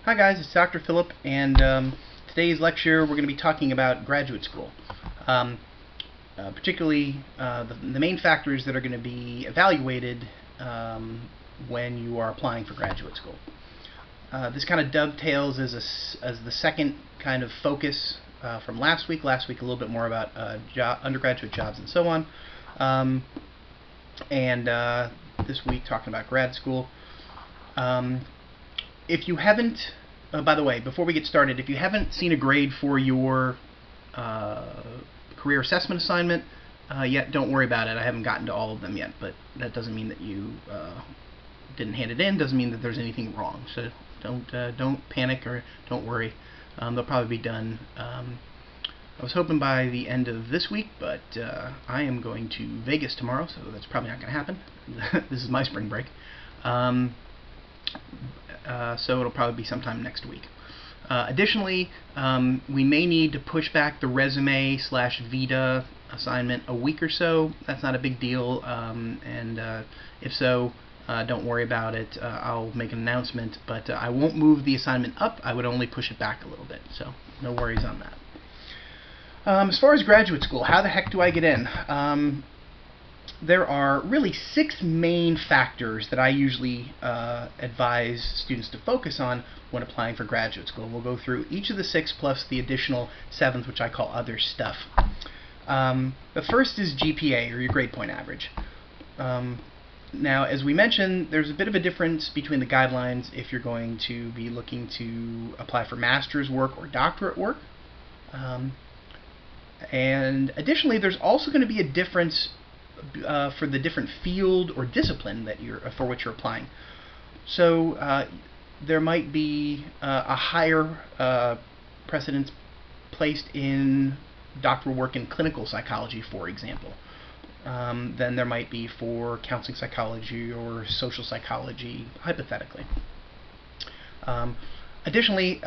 Hi guys, it's Dr. Philip, and today's lecture we're going to be talking about graduate school. Particularly the main factors that are going to be evaluated when you are applying for graduate school. This kind of dovetails as the second kind of focus from last week. Last week a little bit more about undergraduate jobs and so on. This week talking about grad school. If you haven't, by the way, before we get started, if you haven't seen a grade for your career assessment assignment yet, don't worry about it. I haven't gotten to all of them yet, but that doesn't mean that you didn't hand it in. Doesn't mean that there's anything wrong. So don't panic or don't worry. They'll probably be done. I was hoping by the end of this week, but I am going to Vegas tomorrow, so that's probably not going to happen. This is my spring break. So it'll probably be sometime next week. Additionally, we may need to push back the resume/vita assignment a week or so. That's not a big deal, if so, don't worry about it. I'll make an announcement, but I won't move the assignment up. I would only push it back a little bit, so no worries on that. As far as graduate school, how the heck do I get in? There are really 6 main factors that I usually advise students to focus on when applying for graduate school. We'll go through each of the 6 plus the additional 7th, which I call other stuff. The first is GPA, or your grade point average. Now, as we mentioned, there's a bit of a difference between the guidelines if you're going to be looking to apply for master's work or doctorate work. And additionally, there's also going to be a difference for the different field or discipline that for which you're applying. So there might be a higher precedence placed in doctoral work in clinical psychology, for example, than there might be for counseling psychology or social psychology, hypothetically. Additionally,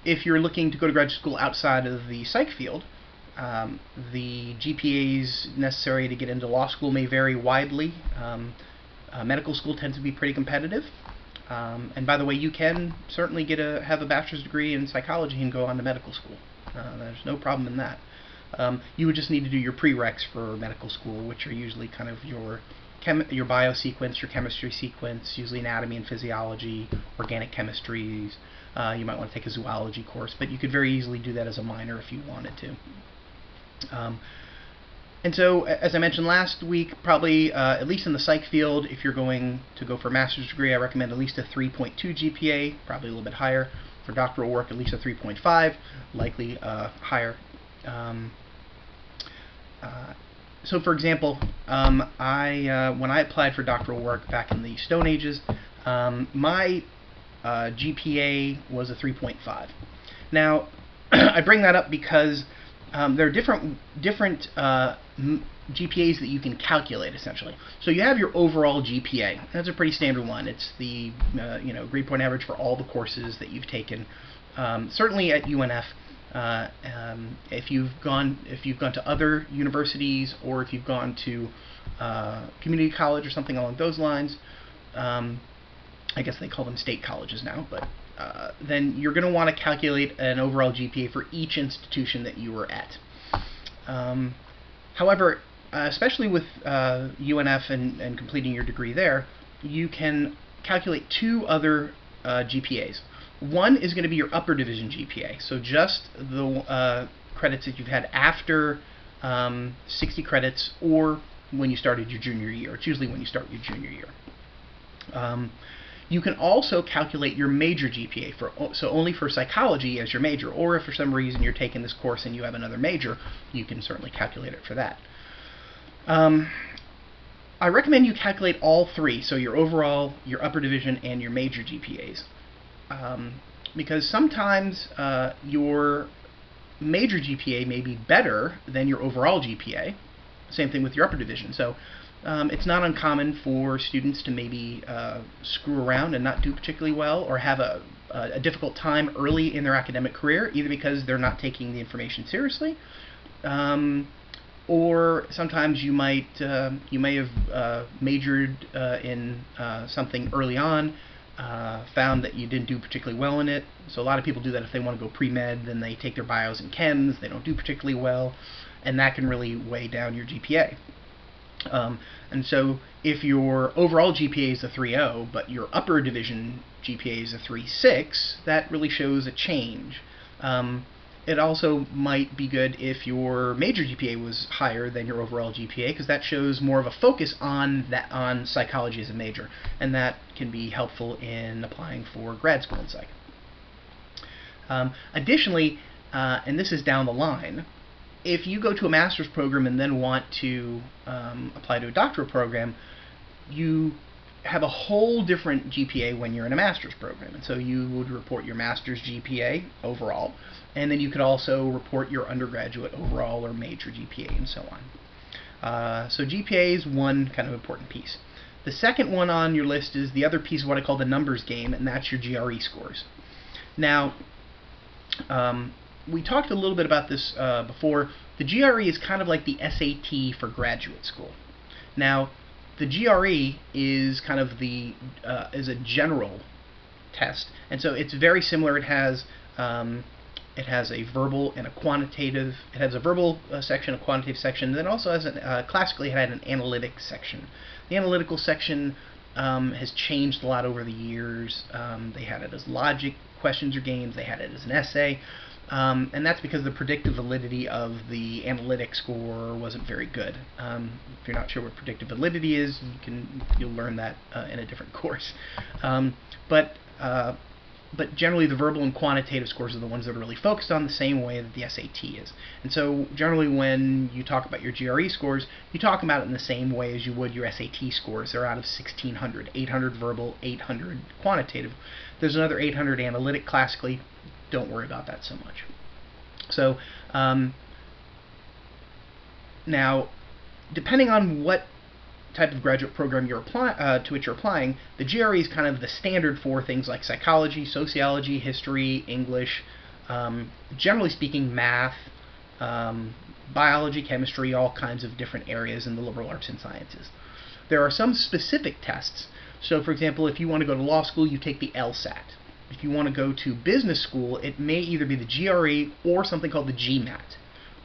if you're looking to go to graduate school outside of the psych field, the GPAs necessary to get into law school may vary widely. Medical school tends to be pretty competitive. And by the way, you can certainly have a bachelor's degree in psychology and go on to medical school. There's no problem in that. You would just need to do your prereqs for medical school, which are usually kind of your bio sequence, your chemistry sequence, usually anatomy and physiology, organic chemistries. You might want to take a zoology course, but you could very easily do that as a minor if you wanted to. And so, as I mentioned last week, probably at least in the psych field, if you're going to go for a master's degree, I recommend at least a 3.2 GPA, probably a little bit higher. For doctoral work, at least a 3.5, likely higher. So, for example, when I applied for doctoral work back in the Stone Ages, my GPA was a 3.5. Now, I bring that up because there are different GPAs that you can calculate, essentially. So you have your overall GPA. That's a pretty standard one. It's the grade point average for all the courses that you've taken. Certainly at UNF, if you've gone to other universities, or if you've gone to community college or something along those lines, I guess they call them state colleges now, but then you're going to want to calculate an overall GPA for each institution that you were at. However, especially with UNF and completing your degree there, you can calculate 2 other GPAs. One is going to be your upper division GPA, so just the credits that you've had after 60 credits or when you started your junior year. It's usually when you start your junior year. You can also calculate your major GPA, so only for psychology as your major, or if for some reason you're taking this course and you have another major, you can certainly calculate it for that. I recommend you calculate all 3, so your overall, your upper division, and your major GPAs, because sometimes your major GPA may be better than your overall GPA. Same thing with your upper division. So it's not uncommon for students to maybe screw around and not do particularly well, or have a difficult time early in their academic career, either because they're not taking the information seriously, or sometimes you may have majored in something early on, found that you didn't do particularly well in it. So a lot of people do that if they want to go pre-med, then they take their bios and chems, they don't do particularly well, and that can really weigh down your GPA. And so if your overall GPA is a 3.0, but your upper division GPA is a 3.6, that really shows a change. It also might be good if your major GPA was higher than your overall GPA, because that shows more of a focus on psychology as a major, and that can be helpful in applying for grad school in psych. Additionally, and this is down the line, if you go to a master's program and then want to apply to a doctoral program, you have a whole different GPA when you're in a master's program. And so you would report your master's GPA overall, and then you could also report your undergraduate overall or major GPA and so on. So GPA is one kind of important piece. The second one on your list is the other piece of what I call the numbers game, and that's your GRE scores. Now, we talked a little bit about this before. The GRE is kind of like the SAT for graduate school. Now, the GRE is kind of is a general test, and so it's very similar. It has a verbal and a quantitative. It has a verbal section, a quantitative section, and then also has classically it had an analytic section. The analytical section has changed a lot over the years. They had it as logic questions or games. They had it as an essay. And that's because the predictive validity of the analytic score wasn't very good. If you're not sure what predictive validity is, you'll learn that in a different course. But generally, the verbal and quantitative scores are the ones that are really focused on the same way that the SAT is. And so generally, when you talk about your GRE scores, you talk about it in the same way as you would your SAT scores. They're out of 1,600, 800 verbal, 800 quantitative. There's another 800 analytic classically. Don't worry about that so much. So now, depending on what type of graduate program you're to which you're applying, the GRE is kind of the standard for things like psychology, sociology, history, English, generally speaking, math, biology, chemistry, all kinds of different areas in the liberal arts and sciences. There are some specific tests. So, for example, if you want to go to law school, you take the LSAT. If you want to go to business school, it may either be the GRE or something called the GMAT.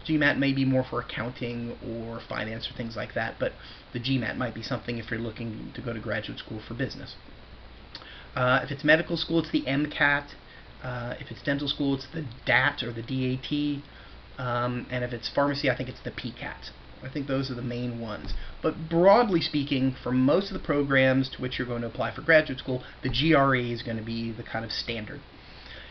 GMAT may be more for accounting or finance or things like that, but the GMAT might be something if you're looking to go to graduate school for business. If it's medical school, it's the MCAT. If it's dental school, it's the DAT or the DAT. And if it's pharmacy, I think it's the PCAT. I think those are the main ones. But broadly speaking, for most of the programs to which you're going to apply for graduate school, the GRE is going to be the kind of standard.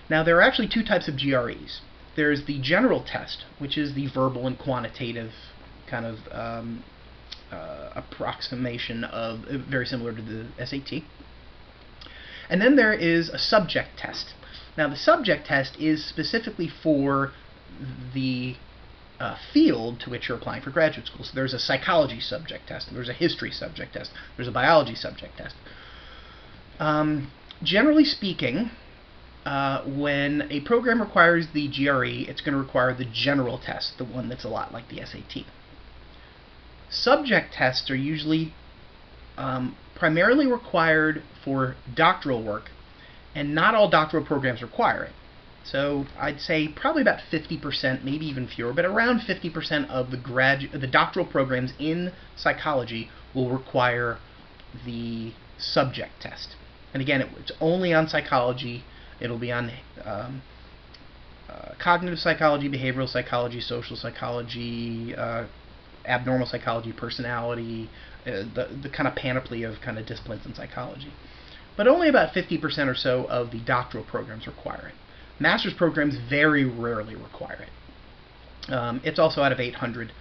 Now, there are actually two types of GREs. There's the general test, which is the verbal and quantitative kind of approximation of, very similar to the SAT. And then there is a subject test. Now, the subject test is specifically for the field to which you're applying for graduate school. So there's a psychology subject test, and there's a history subject test, there's a biology subject test. Generally speaking, when a program requires the GRE, it's going to require the general test, the one that's a lot like the SAT. Subject tests are usually primarily required for doctoral work, and not all doctoral programs require it. So I'd say probably about 50%, maybe even fewer, but around 50% of the doctoral programs in psychology will require the subject test. And again, it's only on psychology. It'll be on cognitive psychology, behavioral psychology, social psychology, abnormal psychology, personality, the kind of panoply of kind of disciplines in psychology. But only about 50% or so of the doctoral programs require it. Master's programs very rarely require it. It's also out of 800.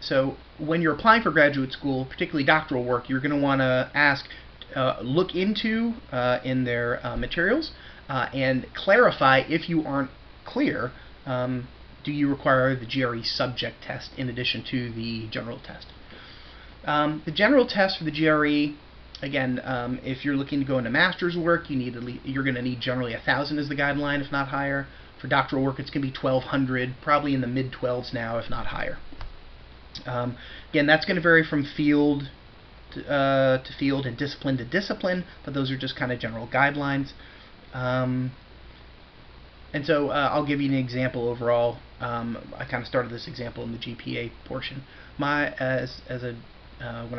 So when you're applying for graduate school, particularly doctoral work, you're going to want to ask, look into in their materials and clarify if you aren't clear, do you require the GRE subject test in addition to the general test. The general test for the GRE, again, if you're looking to go into master's work, you're going to need generally 1,000 as the guideline, if not higher. For doctoral work, it's going to be 1,200, probably in the mid-12s now, if not higher. Again, that's going to vary from field to field and discipline to discipline, but those are just kind of general guidelines. And so I'll give you an example overall. I kind of started this example in the GPA portion. When I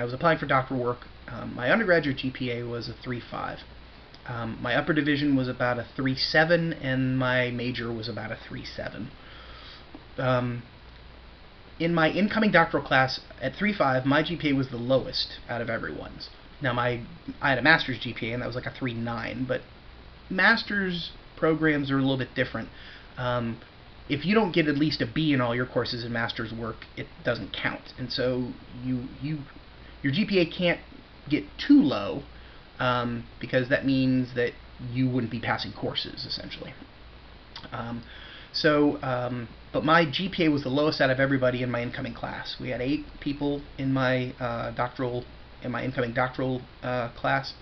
was applying for doctoral work, my undergraduate GPA was a 3.5. My upper division was about a 3.7, and my major was about a 3.7. In my incoming doctoral class at 3.5, my GPA was the lowest out of everyone's. Now I had a master's GPA, and that was like a 3.9, but master's programs are a little bit different. If you don't get at least a B in all your courses in master's work, it doesn't count. And so your GPA can't get too low, because that means that you wouldn't be passing courses, essentially. But my GPA was the lowest out of everybody in my incoming class. We had 8 people in my incoming doctoral class.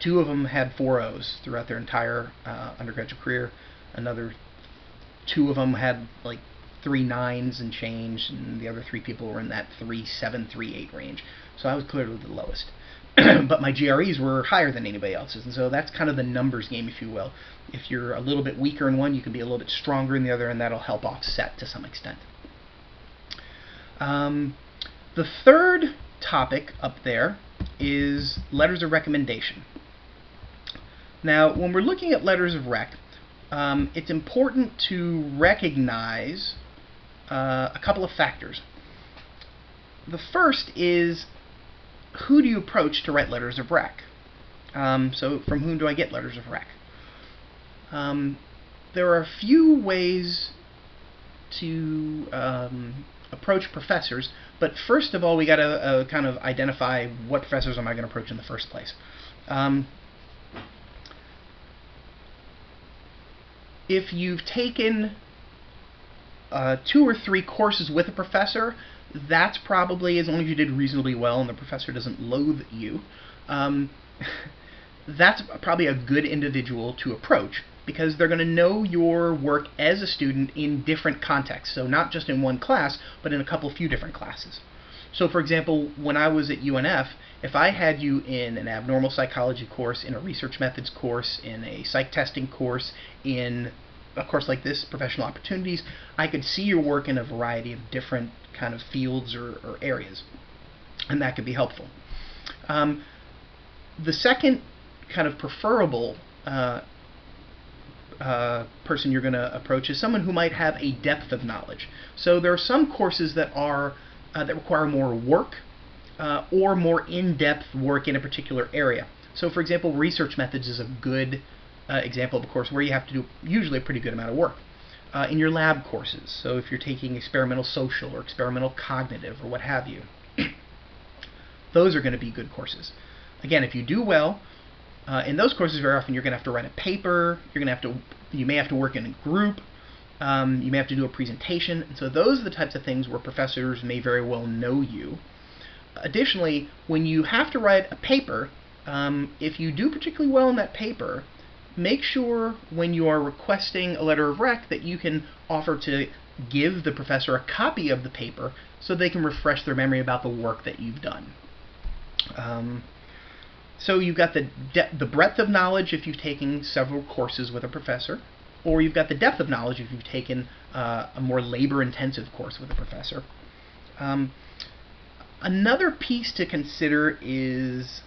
2 of them had 4.0s throughout their entire undergraduate career. Another 2 of them had like 3.9s and change, and the other 3 people were in that 3.7, 3.8 range. So I was clearly the lowest. But my GREs were higher than anybody else's, and so that's kind of the numbers game, if you will. If you're a little bit weaker in one, you can be a little bit stronger in the other, and that'll help offset to some extent. The third topic up there is letters of recommendation. Now, when we're looking at letters of rec, it's important to recognize a couple of factors. The first is, who do you approach to write letters of rec? So from whom do I get letters of rec? There are a few ways to approach professors, but first of all, we got to kind of identify what professors am I going to approach in the first place. If you've taken 2 or 3 courses with a professor, that's probably, as long as you did reasonably well and the professor doesn't loathe you, that's probably a good individual to approach, because they're going to know your work as a student in different contexts. So not just in one class, but in a few different classes. So for example, when I was at UNF, if I had you in an abnormal psychology course, in a research methods course, in a psych testing course, in a course like this, professional opportunities, I could see your work in a variety of different kind of fields or areas, and that could be helpful. The second kind of preferable person you're going to approach is someone who might have a depth of knowledge. So there are some courses that require more work or more in-depth work in a particular area. So for example, research methods is a good example of a course where you have to do usually a pretty good amount of work. In your lab courses, so if you're taking experimental social or experimental cognitive or what have you, those are going to be good courses. Again, if you do well in those courses, very often you're going to have to write a paper, you may have to work in a group, you may have to do a presentation, and so those are the types of things where professors may very well know you. Additionally, when you have to write a paper, if you do particularly well in that paper, make sure when you are requesting a letter of rec that you can offer to give the professor a copy of the paper so they can refresh their memory about the work that you've done. So you've got the breadth of knowledge if you've taken several courses with a professor, or you've got the depth of knowledge if you've taken a more labor-intensive course with a professor. Another piece to consider is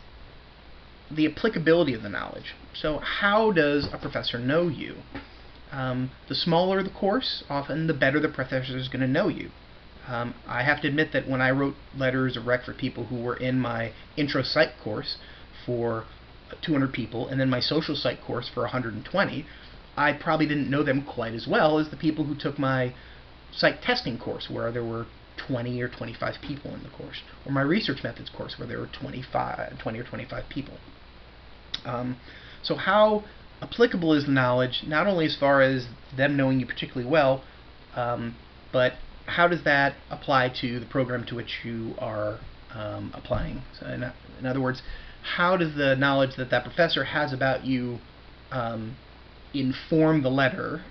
the applicability of the knowledge. So how does a professor know you? The smaller the course, often the better the professor is going to know you. I have to admit that when I wrote letters of rec for people who were in my intro psych course for 200 people, and then my social psych course for 120, I probably didn't know them quite as well as the people who took my psych testing course, where there were 20 or 25 people in the course, or my research methods course, where there were 20 or 25 people. So how applicable is the knowledge, not only as far as them knowing you particularly well, but how does that apply to the program to which you are applying? So in other words, how does the knowledge that that professor has about you inform the letter,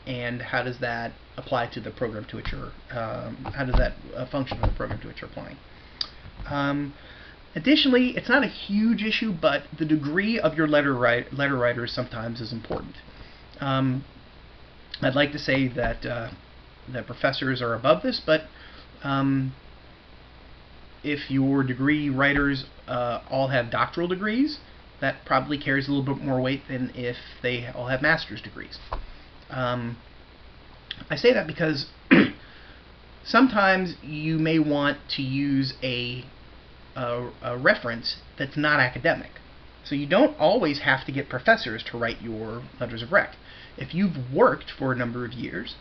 and how does that apply to the program to which you're, how does that function for the program to which you're applying? Additionally, it's not a huge issue, but the degree of your letter writers sometimes is important. I'd like to say that that professors are above this, but if your degree writers all have doctoral degrees, that probably carries a little bit more weight than if they all have master's degrees. I say that because sometimes you may want to use a reference that's not academic. So you don't always have to get professors to write your letters of rec. If you've worked for a number of years,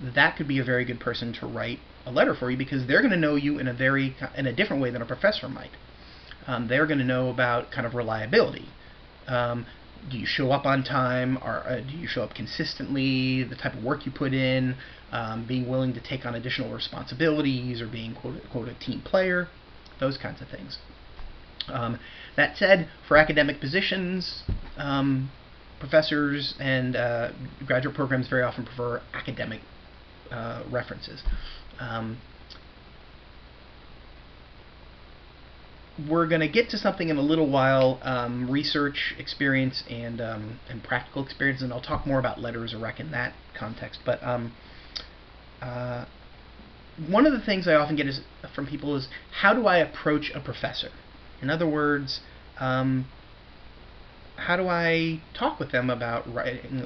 that could be a very good person to write a letter for you, because they're going to know you in a different way than a professor might. They're going to know about kind of reliability. Do you show up on time? Or do you show up consistently? The type of work you put in, being willing to take on additional responsibilities, or being quote a team player, those kinds of things. That said, for academic positions, professors and graduate programs very often prefer academic references. We're going to get to something in a little while, research experience and practical experience, and I'll talk more about letters of rec in that context. But one of the things I often get from people is, how do I approach a professor? In other words, how do I talk with them about writing,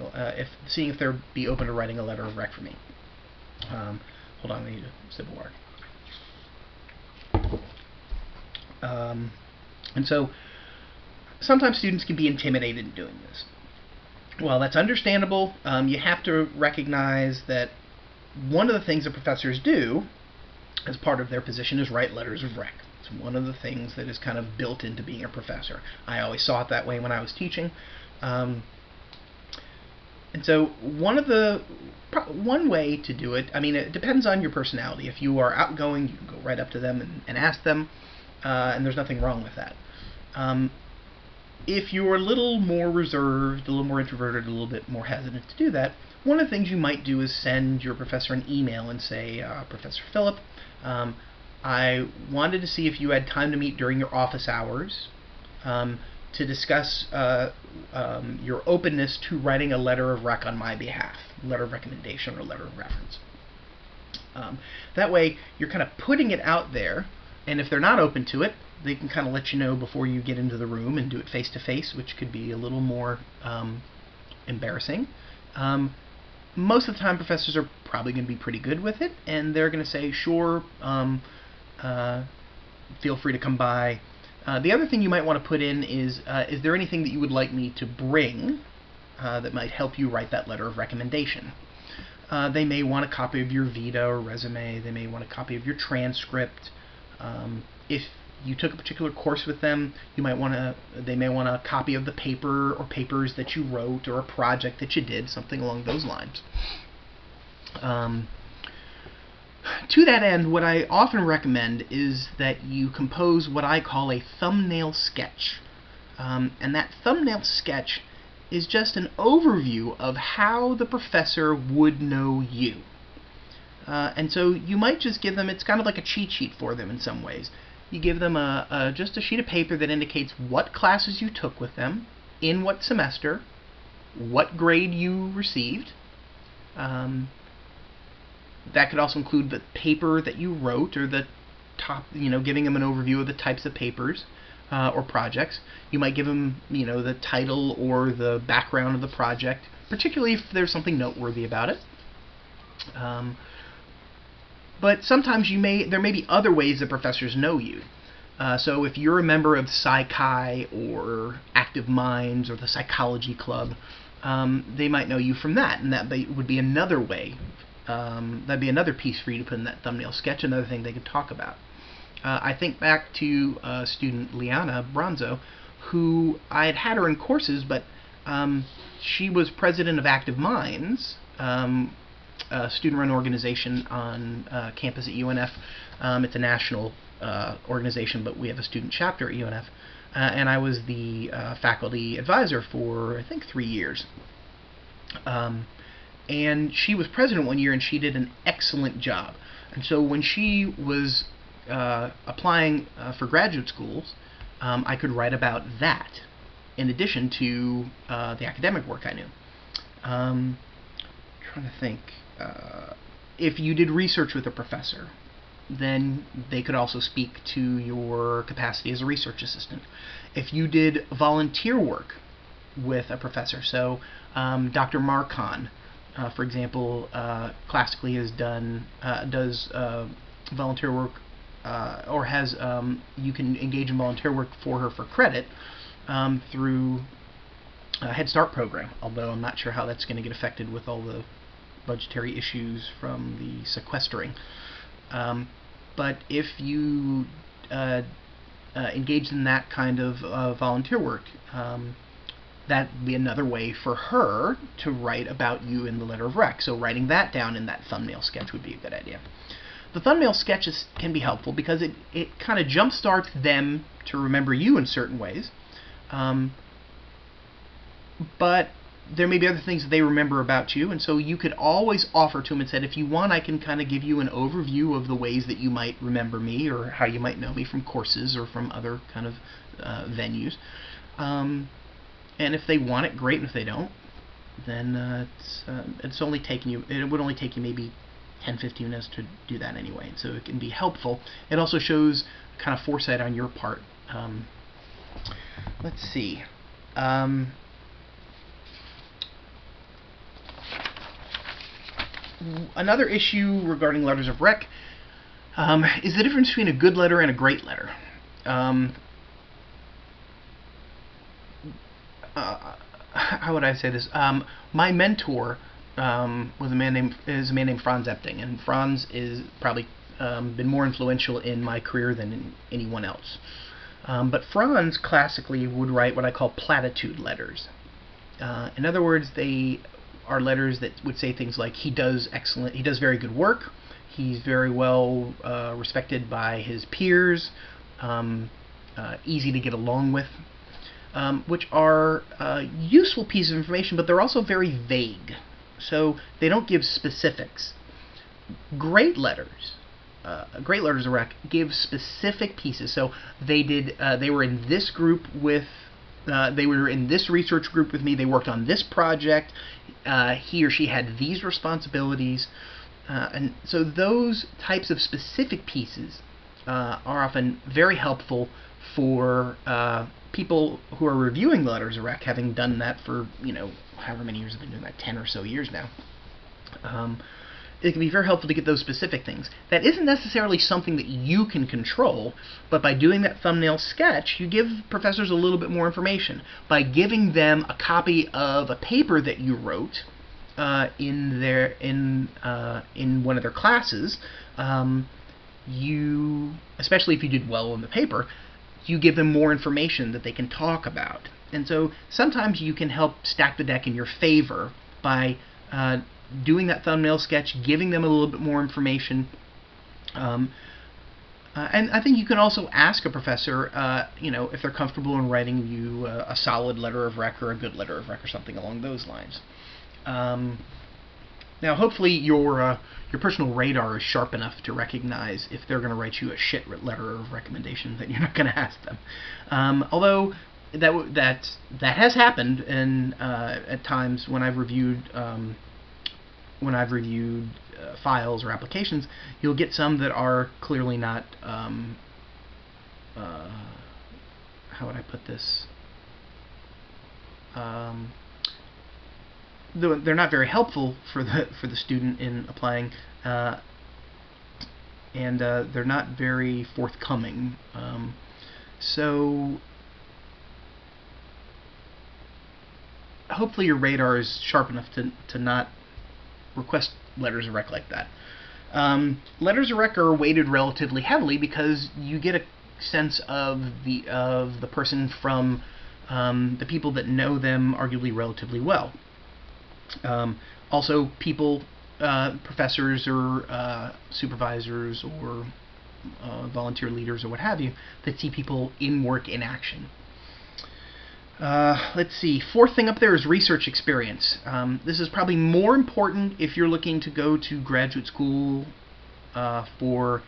seeing if they'll be open to writing a letter of rec for me? Hold on, I need a sip of water. And so sometimes students can be intimidated in doing this. Well, that's understandable. You have to recognize that one of the things that professors do as part of their position is write letters of rec. It's one of the things that is kind of built into being a professor. I always saw it that way when I was teaching. And so one way to do it, I mean, it depends on your personality. If you are outgoing, you can go right up to them and ask them, and there's nothing wrong with that. If you're a little more reserved, a little more introverted, a little bit more hesitant to do that, one of the things you might do is send your professor an email and say, Professor Phillip, I wanted to see if you had time to meet during your office hours to discuss your openness to writing a letter of rec on my behalf, letter of recommendation or letter of reference. That way, you're kind of putting it out there, and if they're not open to it, they can kind of let you know before you get into the room and do it face-to-face, which could be a little more embarrassing. Most of the time, professors are probably going to be pretty good with it, and they're going to say, sure, feel free to come by. The other thing you might want to put in is there anything that you would like me to bring that might help you write that letter of recommendation? They may want a copy of your vita or resume. They may want a copy of your transcript. If you took a particular course with them, they may want a copy of the paper or papers that you wrote, or a project that you did, something along those lines. To that end, what I often recommend is that you compose what I call a thumbnail sketch. And that thumbnail sketch is just an overview of how the professor would know you. And so you might just give them, it's kind of like a cheat sheet for them in some ways. You give them just a sheet of paper that indicates what classes you took with them, in what semester, what grade you received. That could also include the paper that you wrote, or the top, giving them an overview of the types of papers or projects. You might give them, the title or the background of the project, particularly if there's something noteworthy about it. But sometimes there may be other ways that professors know you. So if you're a member of Psy-Chi or Active Minds or the Psychology Club, they might know you from that, and that would be another way. That'd be another piece for you to put in that thumbnail sketch, another thing they could talk about. I think back to student Liana Bronzo, who I had her in courses, but she was president of Active Minds, a student-run organization on campus at UNF. It's a national organization, but we have a student chapter at UNF. And I was the faculty advisor for, I think, 3 years. And she was president one year, and she did an excellent job. And so when she was applying for graduate schools, I could write about that in addition to the academic work I knew. Trying to think. If you did research with a professor, then they could also speak to your capacity as a research assistant. If you did volunteer work with a professor, so Dr. Marcon, for example, classically does volunteer work, or has you can engage in volunteer work for her for credit through a Head Start program, although I'm not sure how that's going to get affected with all the budgetary issues from the sequestering. But if you engaged in that kind of volunteer work, that would be another way for her to write about you in the letter of rec. So writing that down in that thumbnail sketch would be a good idea. The thumbnail sketches can be helpful because it kind of jumpstarts them to remember you in certain ways. But there may be other things that they remember about you, and so you could always offer to them and said, if you want, I can kind of give you an overview of the ways that you might remember me, or how you might know me from courses or from other kind of venues. And if they want it, great. And if they don't, then it's only taking you. It would only take you maybe 10-15 minutes to do that anyway. So it can be helpful. It also shows kind of foresight on your part. Let's see. Another issue regarding letters of rec is the difference between a good letter and a great letter. How would I say this? My mentor is a man named Franz Epting, and Franz is probably been more influential in my career than anyone else. But Franz classically would write what I call platitude letters. In other words, they are letters that would say things like he does very good work, he's very well respected by his peers, easy to get along with, which are useful pieces of information, but they're also very vague, so they don't give specifics. Great letters of rec give specific pieces. So they were in this group with. They were in this research group with me. They worked on this project. He or she had these responsibilities. And so those types of specific pieces are often very helpful for people who are reviewing the letters of rec, having done that for, however many years I've been doing that, 10 or so years now. It can be very helpful to get those specific things. That isn't necessarily something that you can control, but by doing that thumbnail sketch, you give professors a little bit more information. By giving them a copy of a paper that you wrote in one of their classes, especially if you did well in the paper, you give them more information that they can talk about. And so sometimes you can help stack the deck in your favor by doing that thumbnail sketch, giving them a little bit more information. And I think you can also ask a professor, if they're comfortable in writing you a solid letter of rec or a good letter of rec or something along those lines. Now, hopefully your personal radar is sharp enough to recognize if they're going to write you a shit letter of recommendation that you're not going to ask them. Although that has happened, and at times when I've reviewed files or applications, you'll get some that are clearly not. How would I put this? They're not very helpful for the student in applying, and they're not very forthcoming. So hopefully your radar is sharp enough to not request letters of rec like that. Letters of rec are weighted relatively heavily because you get a sense of the person from the people that know them arguably relatively well. Also, people, professors or supervisors or volunteer leaders or what have you, that see people in work in action. Let's see. Fourth thing up there is research experience. This is probably more important if you're looking to go to graduate school for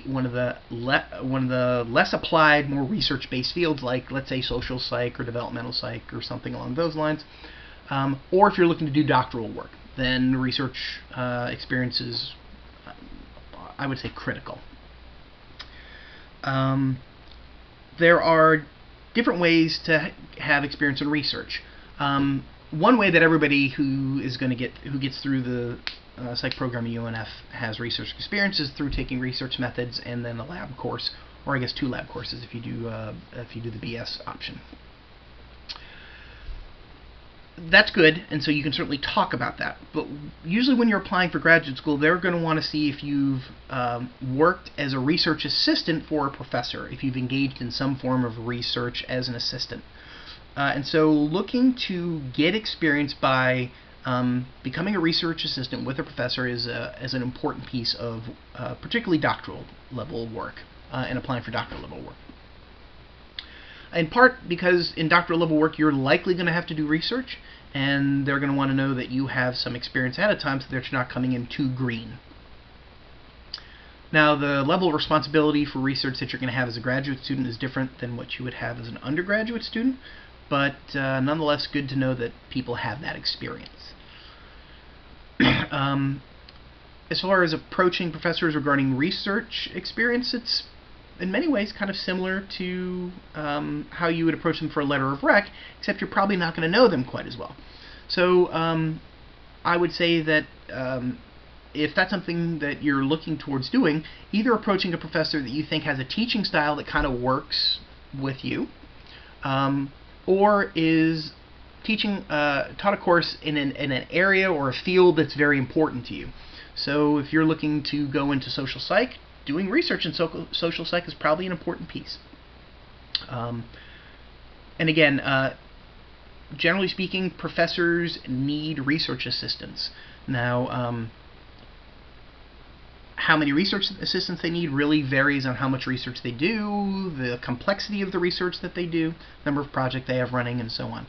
one of the less applied, more research-based fields, like let's say social psych or developmental psych or something along those lines. Or if you're looking to do doctoral work, then research experience is, I would say, critical. There are different ways to have experience in research. One way that everybody who gets through the psych program at UNF has research experience is through taking research methods and then a lab course, or I guess 2 lab courses if you do the BS option. That's good, and so you can certainly talk about that. But usually when you're applying for graduate school, they're going to want to see if you've worked as a research assistant for a professor, if you've engaged in some form of research as an assistant. And so looking to get experience by becoming a research assistant with a professor is an important piece of particularly doctoral level work and applying for doctoral level work. In part because in doctoral level work you're likely going to have to do research, and they're going to want to know that you have some experience at a time so that you're not coming in too green. Now, the level of responsibility for research that you're going to have as a graduate student is different than what you would have as an undergraduate student, but nonetheless good to know that people have that experience. As far as approaching professors regarding research experience, it's in many ways kind of similar to how you would approach them for a letter of rec, except you're probably not going to know them quite as well. So I would say that if that's something that you're looking towards doing, either approaching a professor that you think has a teaching style that kind of works with you, or is taught a course in an area or a field that's very important to you. So if you're looking to go into social psych, doing research in social psych is probably an important piece. And again, generally speaking, professors need research assistants. Now, how many research assistants they need really varies on how much research they do, the complexity of the research that they do, number of projects they have running, and so on.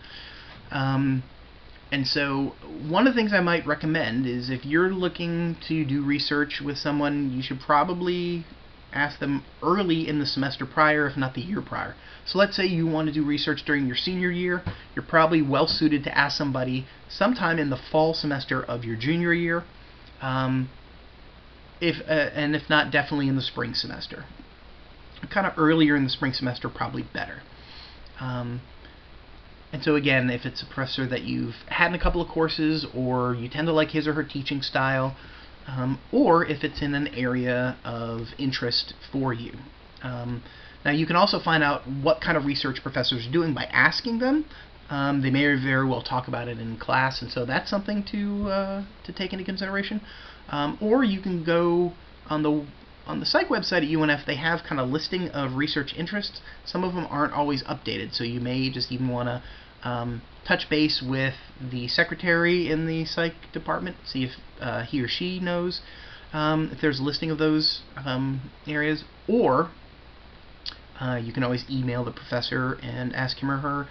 And so one of the things I might recommend is if you're looking to do research with someone, you should probably ask them early in the semester prior, if not the year prior. So let's say you want to do research during your senior year, you're probably well suited to ask somebody sometime in the fall semester of your junior year, and if not, definitely in the spring semester. Kind of earlier in the spring semester, probably better. And so again, if it's a professor that you've had in a couple of courses, or you tend to like his or her teaching style, or if it's in an area of interest for you. Now you can also find out what kind of research professors are doing by asking them. They may very well talk about it in class, and so that's something to take into consideration. Or you can go on the psych website at UNF. They have kind of listing of research interests. Some of them aren't always updated, so you may just even want to touch base with the secretary in the psych department, see if he or she knows if there's a listing of those areas, or you can always email the professor and ask him or her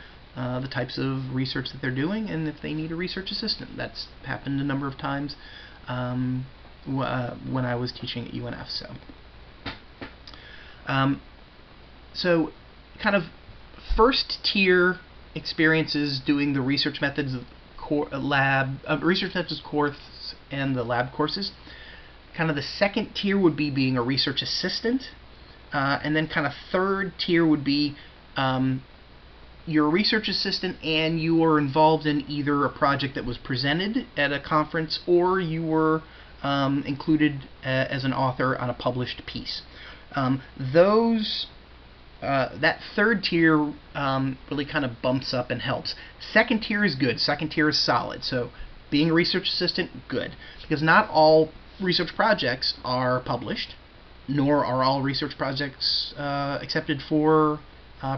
the types of research that they're doing and if they need a research assistant. That's happened a number of times when I was teaching at UNF. So kind of first tier experiences doing the research methods research methods course and the lab courses. Kind of the second tier would be being a research assistant, and then kind of third tier would be you're a research assistant and you were involved in either a project that was presented at a conference, or you were included as an author on a published piece. That third tier really kind of bumps up and helps. Second tier is good. Second tier is solid. So being a research assistant, good. Because not all research projects are published, nor are all research projects accepted for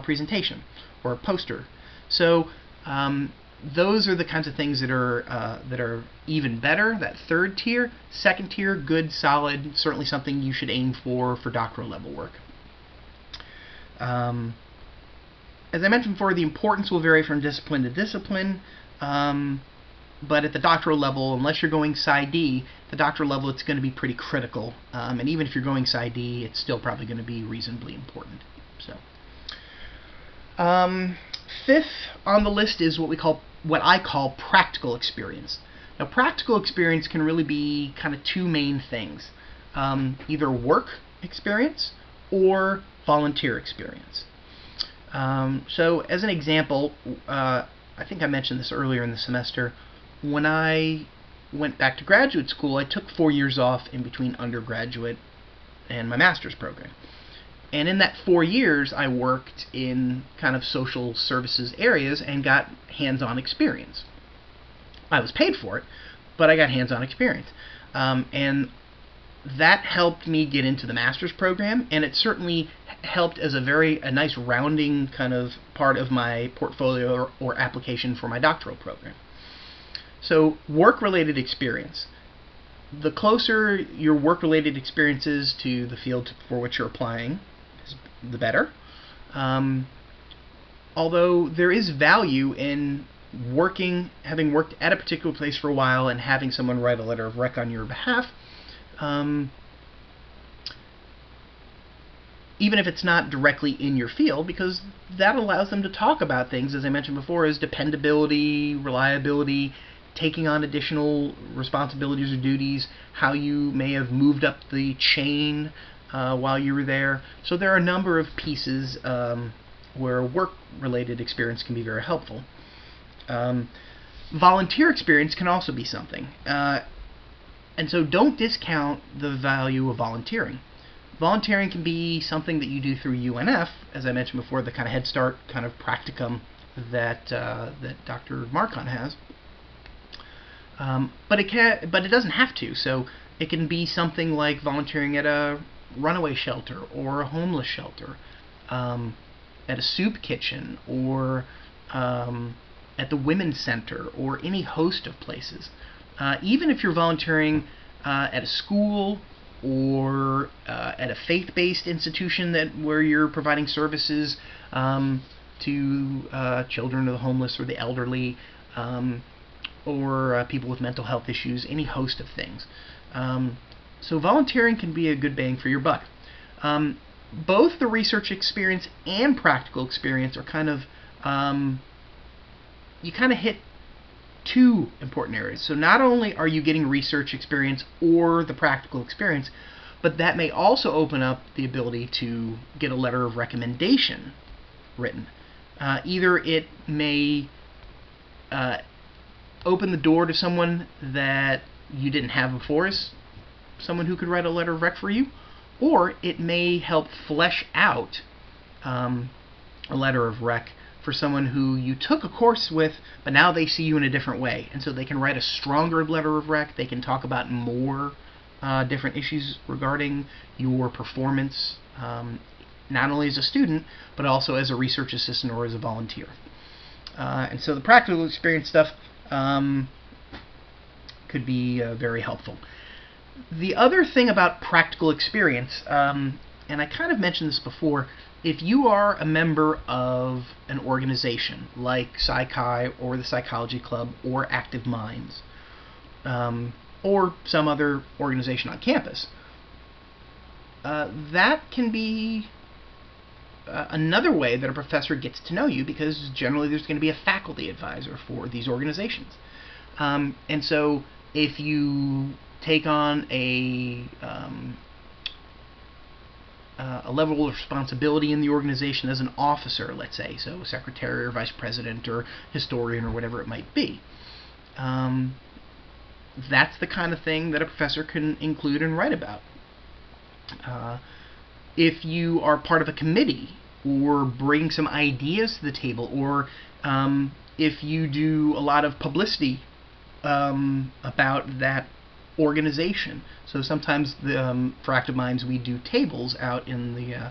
presentation or a poster. So those are the kinds of things that are even better. That third tier. Second tier, good, solid, certainly something you should aim for doctoral level work. As I mentioned before, the importance will vary from discipline to discipline. but at the doctoral level, unless you're going PsyD, the doctoral level, it's going to be pretty critical. And even if you're going PsyD, it's still probably going to be reasonably important. So, fifth on the list is what I call practical experience. Now, practical experience can really be kind of two main things: either work experience or volunteer experience. So, as an example, I think I mentioned this earlier in the semester. When I went back to graduate school, I took 4 years off in between undergraduate and my master's program. And in that 4 years, I worked in kind of social services areas and got hands-on experience. I was paid for it, but I got hands-on experience. And that helped me get into the master's program, and it certainly helped as a nice rounding kind of part of my portfolio or application for my doctoral program. So, work-related experience. The closer your work-related experience is to the field for which you're applying, the better. Although there is value in having worked at a particular place for a while and having someone write a letter of rec on your behalf, even if it's not directly in your field, because that allows them to talk about things, as I mentioned before, as dependability, reliability, taking on additional responsibilities or duties, how you may have moved up the chain while you were there. So there are a number of pieces where work-related experience can be very helpful. Volunteer experience can also be something. And so don't discount the value of volunteering. Volunteering can be something that you do through UNF, as I mentioned before, the kind of Head Start kind of practicum that Dr. Marcon has. But it doesn't have to. So it can be something like volunteering at a runaway shelter or a homeless shelter, at a soup kitchen, or at the Women's Center, or any host of places. Even if you're volunteering at a school or at a faith-based institution where you're providing services to children of the homeless or the elderly, or people with mental health issues, any host of things. So volunteering can be a good bang for your buck. Both the research experience and practical experience are kind of, you kind of hit two important areas. So not only are you getting research experience or the practical experience, but that may also open up the ability to get a letter of recommendation written. Either it may open the door to someone that you didn't have before as someone who could write a letter of rec for you, or it may help flesh out a letter of rec for someone who you took a course with, but now they see you in a different way, and so they can write a stronger letter of rec. They can talk about more different issues regarding your performance, not only as a student, but also as a research assistant or as a volunteer. And so the practical experience stuff could be very helpful. The other thing about practical experience, and I kind of mentioned this before, if you are a member of an organization like Psychi or the Psychology Club or Active Minds, or some other organization on campus, that can be another way that a professor gets to know you, because generally there's going to be a faculty advisor for these organizations. And so if you take on a level of responsibility in the organization as an officer, let's say, so a secretary or vice president or historian or whatever it might be, that's the kind of thing that a professor can include and write about. If you are part of a committee or bring some ideas to the table, or if you do a lot of publicity about that organization. So sometimes for Active Minds we do tables out in the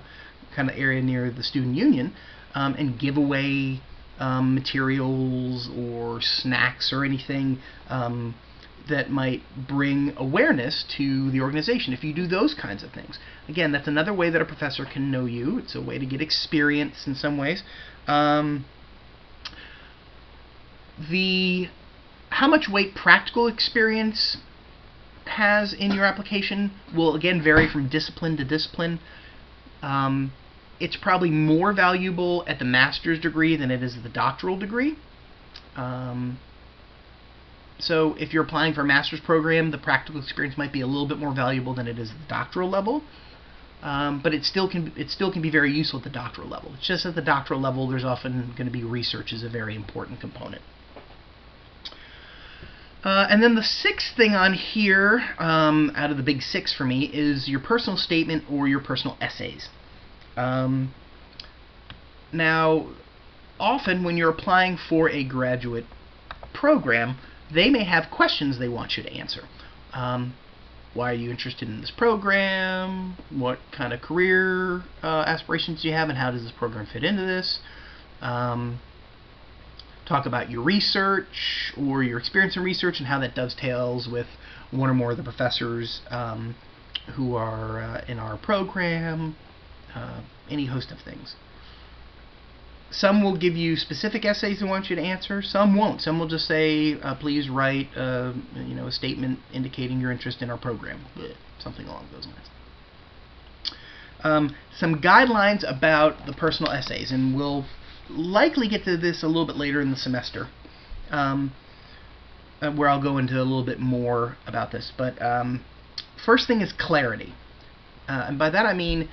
kind of area near the student union and give away materials or snacks or anything that might bring awareness to the organization. If you do those kinds of things, again, that's another way that a professor can know you. It's a way to get experience in some ways. How much weight practical experience has in your application will again vary from discipline to discipline. It's probably more valuable at the master's degree than it is at the doctoral degree. So if you're applying for a master's program, the practical experience might be a little bit more valuable than it is at the doctoral level. But it still can be very useful at the doctoral level. It's just at the doctoral level, there's often going to be research as a very important component. And then the sixth thing on here, out of the big six for me, is your personal statement or your personal essays. Now, often when you're applying for a graduate program, they may have questions they want you to answer. Why are you interested in this program? What kind of career aspirations do you have, and how does this program fit into this? Talk about your research or your experience in research and how that dovetails with one or more of the professors who are in our program. Any host of things. Some will give you specific essays they want you to answer. Some won't. Some will just say, please write a statement indicating your interest in our program. Something along those lines. Some guidelines about the personal essays, and we'll likely get to this a little bit later in the semester, where I'll go into a little bit more about this. But first thing is clarity. And by that I mean,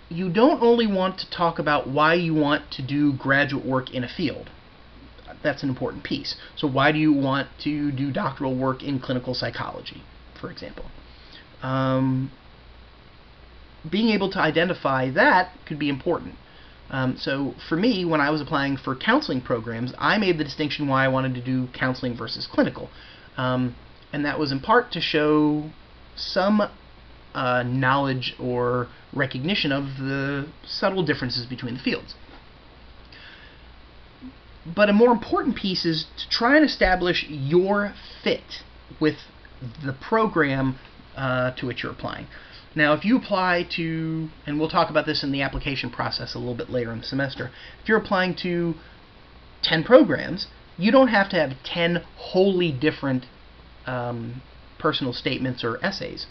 you don't only want to talk about why you want to do graduate work in a field. That's an important piece. So why do you want to do doctoral work in clinical psychology, for example? Being able to identify that could be important. So for me, when I was applying for counseling programs, I made the distinction why I wanted to do counseling versus clinical. And that was in part to show some knowledge or recognition of the subtle differences between the fields. But a more important piece is to try and establish your fit with the program to which you're applying. Now, if you apply to, and we'll talk about this in the application process a little bit later in the semester, if you're applying to 10 programs, you don't have to have 10 wholly different personal statements or essays.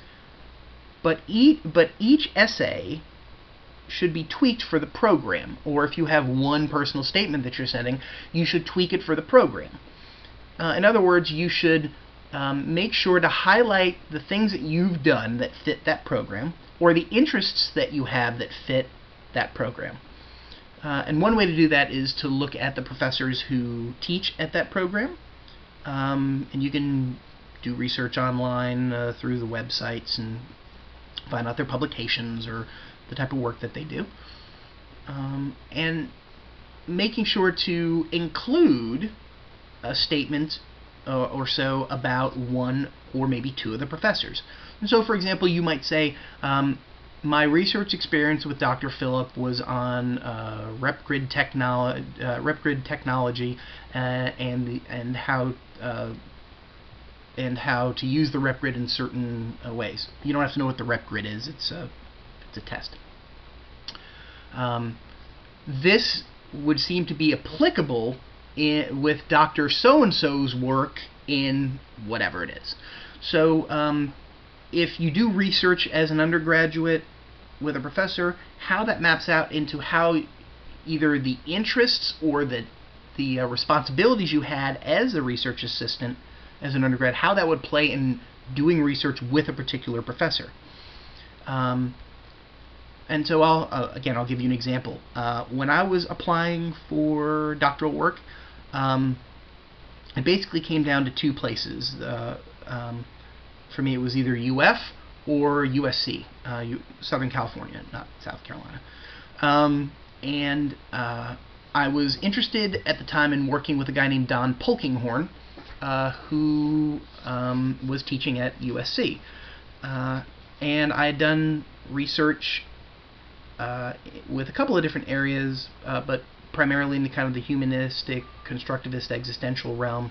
But each essay should be tweaked for the program. Or if you have one personal statement that you're sending, you should tweak it for the program. In other words, you should make sure to highlight the things that you've done that fit that program, or the interests that you have that fit that program. And one way to do that is to look at the professors who teach at that program. And you can do research online through the websites and find out their publications or the type of work that they do. And making sure to include a statement or so about one or maybe two of the professors. And so, for example, you might say, my research experience with Dr. Phillip was on RepGrid technology and how to use the RepGrid in certain ways. You don't have to know what the RepGrid is. It's a test. This would seem to be applicable with Dr. So-and-so's work in whatever it is. So if you do research as an undergraduate with a professor, how that maps out into how either the interests or the responsibilities you had as a research assistant as an undergrad, how that would play in doing research with a particular professor. And so I'll give you an example. When I was applying for doctoral work, it basically came down to two places. For me, it was either UF or USC, Southern California, not South Carolina. And I was interested at the time in working with a guy named Don Polkinghorne, who was teaching at USC. And I had done research with a couple of different areas, but primarily in the kind of the humanistic, constructivist, existential realm,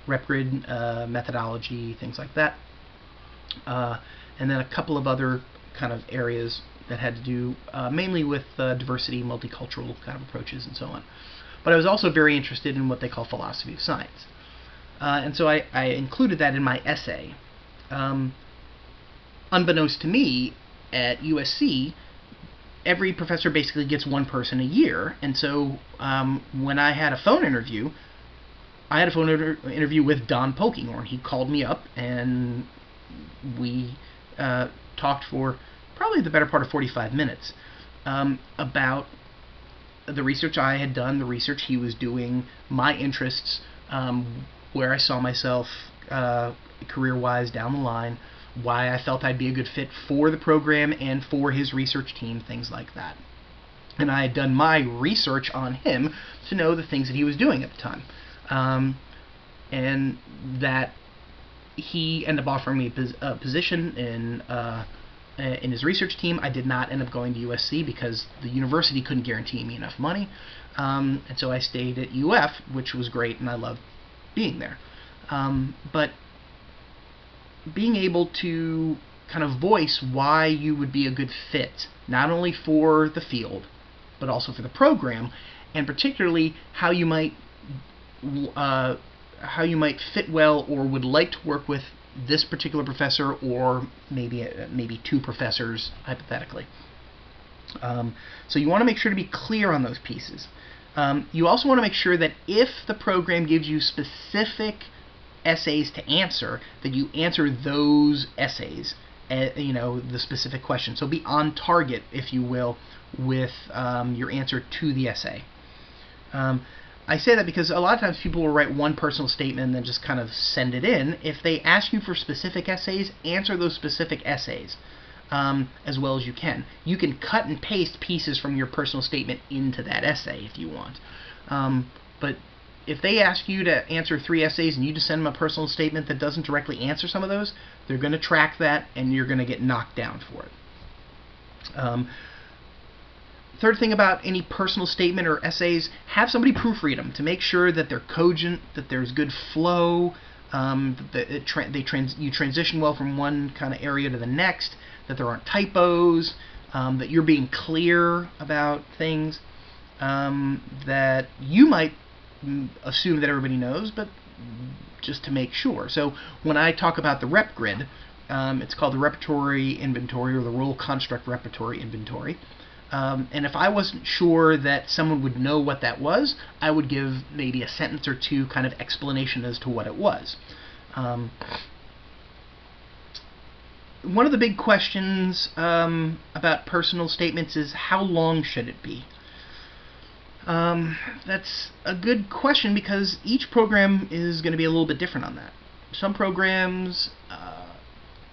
RepGrid methodology, things like that. And then a couple of other kind of areas that had to do mainly with diversity, multicultural kind of approaches and so on. But I was also very interested in what they call philosophy of science. And so I included that in my essay. Unbeknownst to me, at USC, every professor basically gets one person a year, and so when I had a phone interview, I had a phone interview with Don Polkinghorne. He called me up, and we talked for probably the better part of 45 minutes about the research I had done, the research he was doing, my interests, where I saw myself career-wise down the line, why I felt I'd be a good fit for the program and for his research team, things like that. And I had done my research on him to know the things that he was doing at the time. And that he ended up offering me a position in his research team. I did not end up going to USC because the university couldn't guarantee me enough money. And so I stayed at UF, which was great, and I loved being there. But being able to kind of voice why you would be a good fit, not only for the field, but also for the program, and particularly how you might fit well or would like to work with this particular professor, or maybe two professors, hypothetically. So you want to make sure to be clear on those pieces. You also want to make sure that if the program gives you specific essays to answer, that you answer those essays, the specific question. So be on target, if you will, with your answer to the essay. I say that because a lot of times people will write one personal statement and then just kind of send it in. If they ask you for specific essays, answer those specific essays as well as you can. You can cut and paste pieces from your personal statement into that essay if you want. But if they ask you to answer 3 essays and you just send them a personal statement that doesn't directly answer some of those, they're going to track that and you're going to get knocked down for it. Third thing about any personal statement or essays, have somebody proofread them to make sure that they're cogent, that there's good flow, that you transition well from one kind of area to the next, that there aren't typos, that you're being clear about things that you might assume that everybody knows, but just to make sure. So when I talk about the rep grid, it's called the repertory inventory, or the role construct repertory inventory. And if I wasn't sure that someone would know what that was, I would give maybe a sentence or two kind of explanation as to what it was. One of the big questions about personal statements is, how long should it be? That's a good question because each program is going to be a little bit different on that. Some programs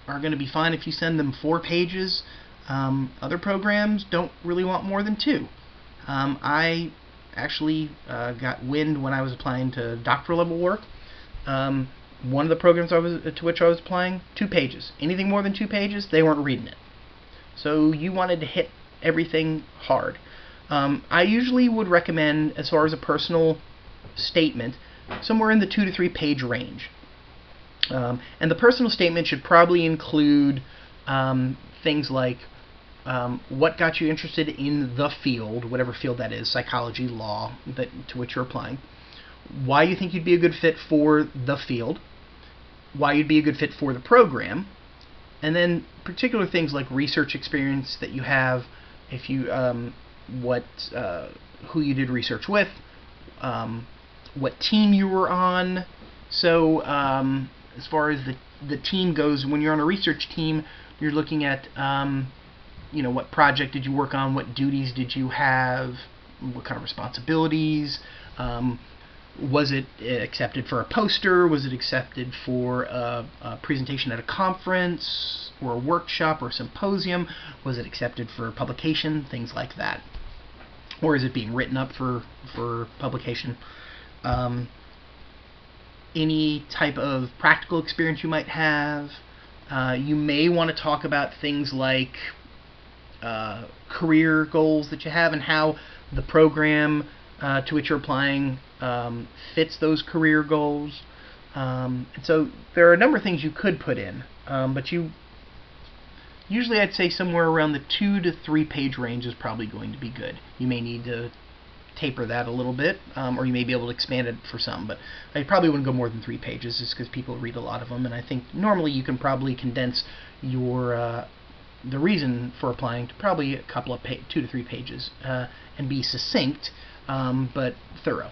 are going to be fine if you send them 4 pages. Other programs don't really want more than 2. I actually got wind when I was applying to doctoral level work. One of the programs to which I was applying, 2 pages. Anything more than 2 pages, they weren't reading it. So you wanted to hit everything hard. I usually would recommend, as far as a personal statement, somewhere in the 2 to 3 page range. And the personal statement should probably include things like what got you interested in the field, whatever field that is, psychology, law, to which you're applying, why you think you'd be a good fit for the field, why you'd be a good fit for the program, and then particular things like research experience that you have, if you who you did research with, what team you were on. So as far as the team goes, when you're on a research team, you're looking at what project did you work on, what duties did you have, what kind of responsibilities, was it accepted for a poster, was it accepted for a presentation at a conference or a workshop or a symposium, was it accepted for publication, things like that, or is it being written up for publication. Any type of practical experience you might have. You may want to talk about things like career goals that you have and how the program to which you're applying fits those career goals. And so there are a number of things you could put in, but usually I'd say somewhere around the 2 to 3 page range is probably going to be good. You may need to taper that a little bit, or you may be able to expand it for some, but I probably wouldn't go more than 3 pages just because people read a lot of them, and I think normally you can probably condense your the reason for applying to probably a couple of 2 to 3 pages, and be succinct, but thorough.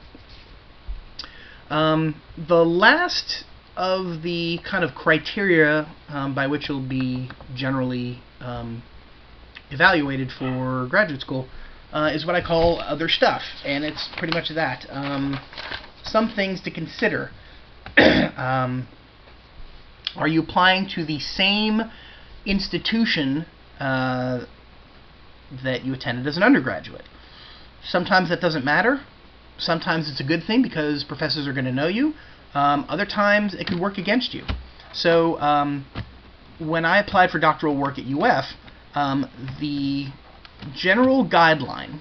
The last of the kind of criteria by which you'll be generally evaluated for graduate school is what I call other stuff, and it's pretty much that. Some things to consider. Are you applying to the same institution that you attended as an undergraduate? Sometimes that doesn't matter. Sometimes it's a good thing because professors are going to know you. Other times it could work against you. So when I applied for doctoral work at UF, the general guideline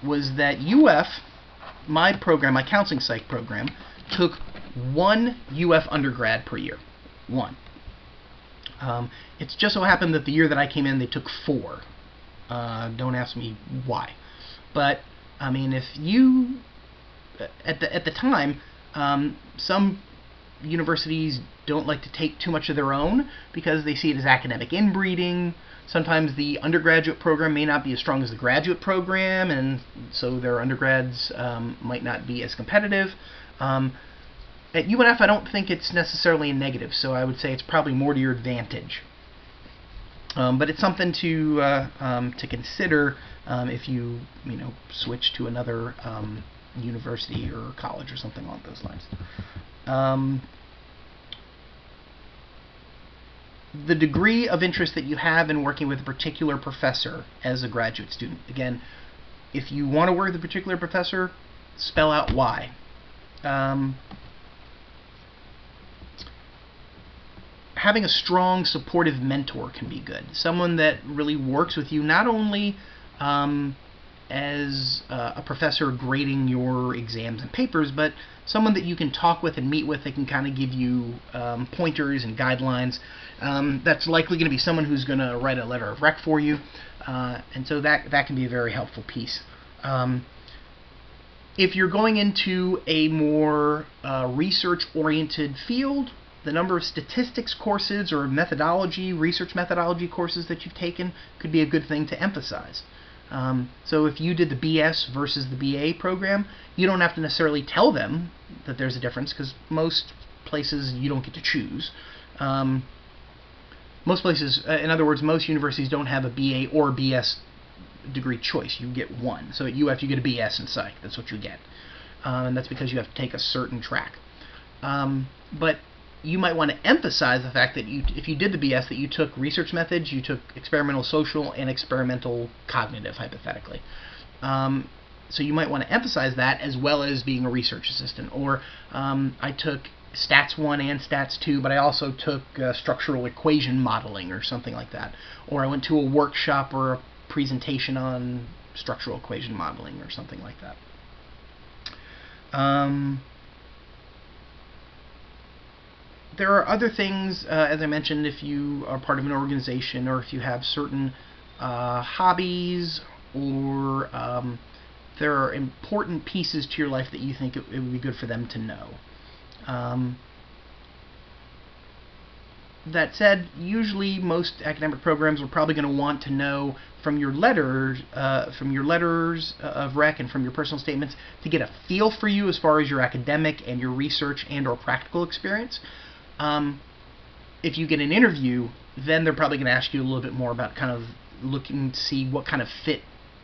was that UF, my program, my counseling psych program, took 1 UF undergrad per year. 1. It's just so happened that the year that I came in, they took 4. Don't ask me why. But, I mean, if you... At the time, some universities don't like to take too much of their own because they see it as academic inbreeding. Sometimes the undergraduate program may not be as strong as the graduate program, and so their undergrads might not be as competitive. At UNF, I don't think it's necessarily a negative, so I would say it's probably more to your advantage. But it's something to consider if you switch to another university or college or something along those lines. The degree of interest that you have in working with a particular professor as a graduate student. Again, if you want to work with a particular professor, spell out why. Having a strong, supportive mentor can be good. Someone that really works with you, not only as a professor grading your exams and papers, but someone that you can talk with and meet with that can kind of give you pointers and guidelines. That's likely going to be someone who's going to write a letter of rec for you, and so that can be a very helpful piece. If you're going into a more research-oriented field, the number of statistics courses or research methodology courses that you've taken could be a good thing to emphasize. So if you did the BS versus the BA program, you don't have to necessarily tell them that there's a difference, because most places you don't get to choose. Most places, in other words, most universities don't have a BA or BS degree choice. You get one. So at UF you get a BS in psych. That's what you get. And that's because you have to take a certain track. But you might want to emphasize the fact that if you did the BS, that you took research methods, you took experimental social, and experimental cognitive, hypothetically. So you might want to emphasize that as well as being a research assistant. Or I took Stats 1 and Stats 2, but I also took structural equation modeling or something like that. Or I went to a workshop or a presentation on structural equation modeling or something like that. There are other things, as I mentioned, if you are part of an organization or if you have certain hobbies, or there are important pieces to your life that you think it would be good for them to know. That said, usually most academic programs are probably going to want to know from your letters of rec and from your personal statements to get a feel for you as far as your academic and your research and or practical experience. If you get an interview, then they're probably going to ask you a little bit more about kind of looking to see what kind of fit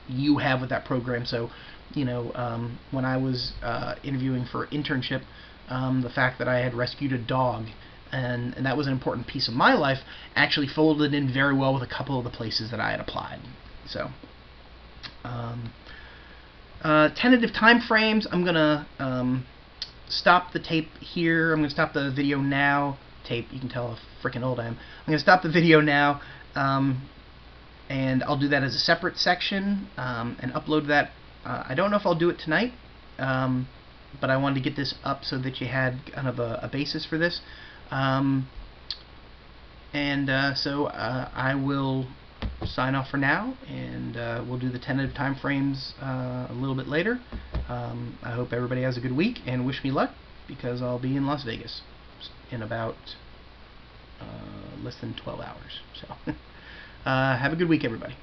you have with that program. So, when I was interviewing for internship, the fact that I had rescued a dog and that was an important piece of my life actually folded in very well with a couple of the places that I had applied. So, tentative time frames, I'm going to stop the tape here. I'm going to stop the video now. Tape, you can tell how freaking old I am. I'm going to stop the video now, and I'll do that as a separate section and upload that. I don't know if I'll do it tonight, but I wanted to get this up so that you had kind of a basis for this. So I will sign off for now, and we'll do the tentative time frames a little bit later. I hope everybody has a good week, and wish me luck, because I'll be in Las Vegas in about less than 12 hours. So have a good week, everybody.